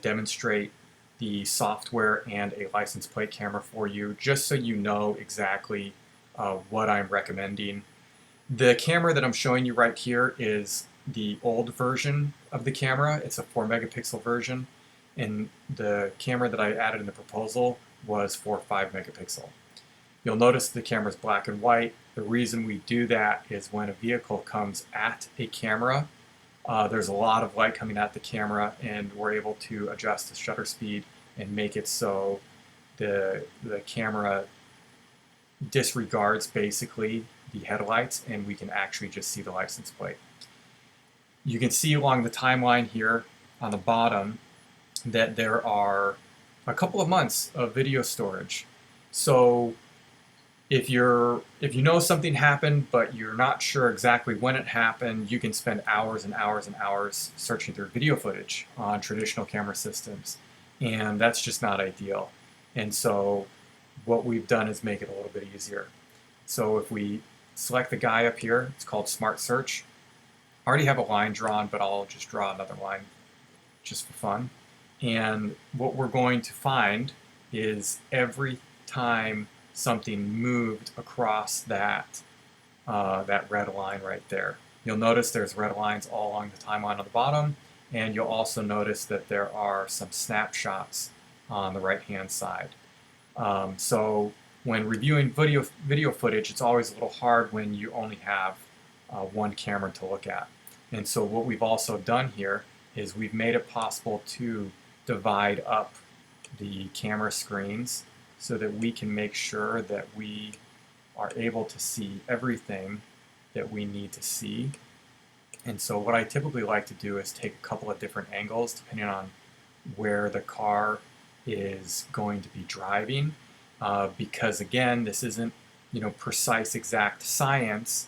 demonstrate the software and a license plate camera for you, just so you know exactly what I'm recommending. The camera that I'm showing you right here is the old version of the camera. It's a 4 megapixel version, and the camera that I added in the proposal was for 5 megapixel. You'll notice the camera is black and white. The reason we do that is when a vehicle comes at a camera, there's a lot of light coming at the camera, and we're able to adjust the shutter speed and make it so the camera disregards basically the headlights, and we can actually just see the license plate. You can see along the timeline here on the bottom that there are a couple of months of video storage. So if you know something happened but you're not sure exactly when it happened, you can spend hours and hours and hours searching through video footage on traditional camera systems, and that's just not ideal. And so what we've done is make it a little bit easier. So if we select the guy up here, it's called Smart Search. I already have a line drawn, but I'll just draw another line just for fun. And what we're going to find is every time something moved across that red line right there. You'll notice there's red lines all along the timeline on the bottom, and you'll also notice that there are some snapshots on the right-hand side. So when reviewing video footage, it's always a little hard when you only have one camera to look at. And so what we've also done here is we've made it possible to divide up the camera screens so that we can make sure that we are able to see everything that we need to see. And so what I typically like to do is take a couple of different angles depending on where the car is going to be driving, because again, this isn't precise exact science.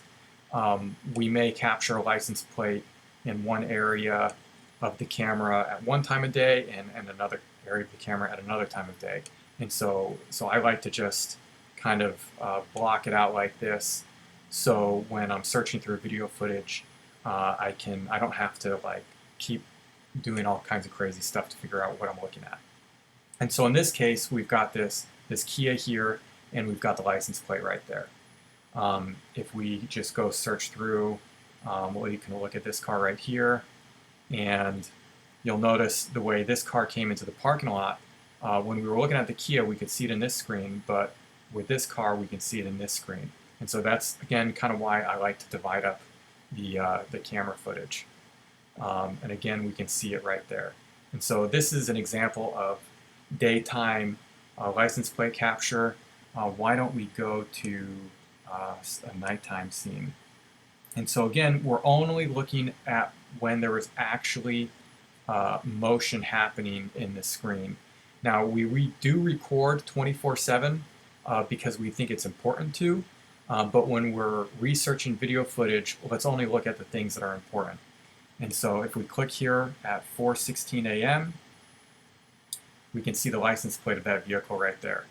We may capture a license plate in one area of the camera at one time of day and another area of the camera at another time of day. And so I like to just kind of block it out like this, so when I'm searching through video footage, I don't have to keep doing all kinds of crazy stuff to figure out what I'm looking at. And so in this case, we've got this Kia here, and we've got the license plate right there. If we just go search through, well, you can look at this car right here, and you'll notice the way this car came into the parking lot. When we were looking at the Kia, we could see it in this screen, but with this car, we can see it in this screen. And so that's, again, kind of why I like to divide up the camera footage. And again, we can see it right there. And so this is an example of daytime license plate capture. Why don't we go to a nighttime scene? And so again, we're only looking at when there was actually motion happening in the screen. Now we do record 24/7 because we think it's important to, but when we're researching video footage, let's only look at the things that are important. And so if we click here at 4:16 a.m., we can see the license plate of that vehicle right there.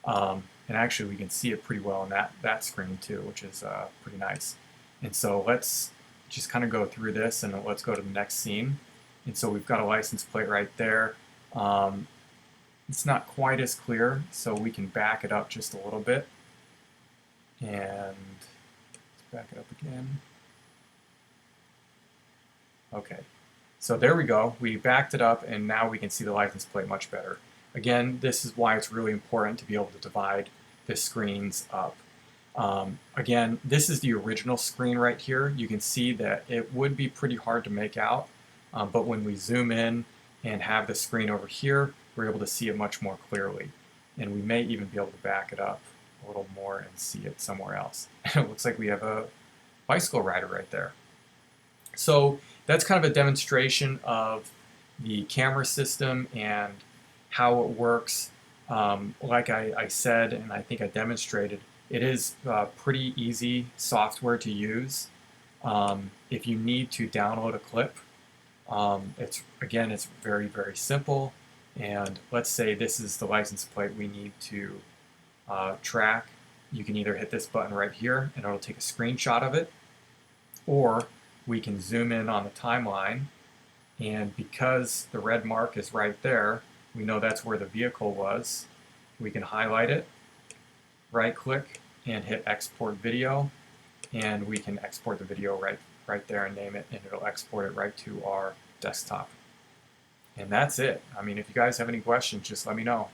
And actually we can see it pretty well in that screen too, which is pretty nice. And so let's just kind of go through this, and let's go to the next scene. And so we've got a license plate right there. It's not quite as clear, so we can back it up just a little bit. And let's back it up again. Okay, so there we go. We backed it up, and now we can see the license plate much better. Again, this is why it's really important to be able to divide the screens up. Again, this is the original screen right here. You can see that it would be pretty hard to make out, but when we zoom in and have the screen over here, we're able to see it much more clearly. And we may even be able to back it up a little more and see it somewhere else. It looks like we have a bicycle rider right there. So that's kind of a demonstration of the camera system and how it works. Like I said, and I think I demonstrated, it is pretty easy software to use. If you need to download a clip, it's very, very simple. And let's say this is the license plate we need to track. You can either hit this button right here and it'll take a screenshot of it, or we can zoom in on the timeline And because the red mark is right there, we know that's where the vehicle was. We can highlight it, right click, and hit export video, and we can export the video right there and name it, and it'll export it right to our desktop. And that's it. I mean, if you guys have any questions, just let me know.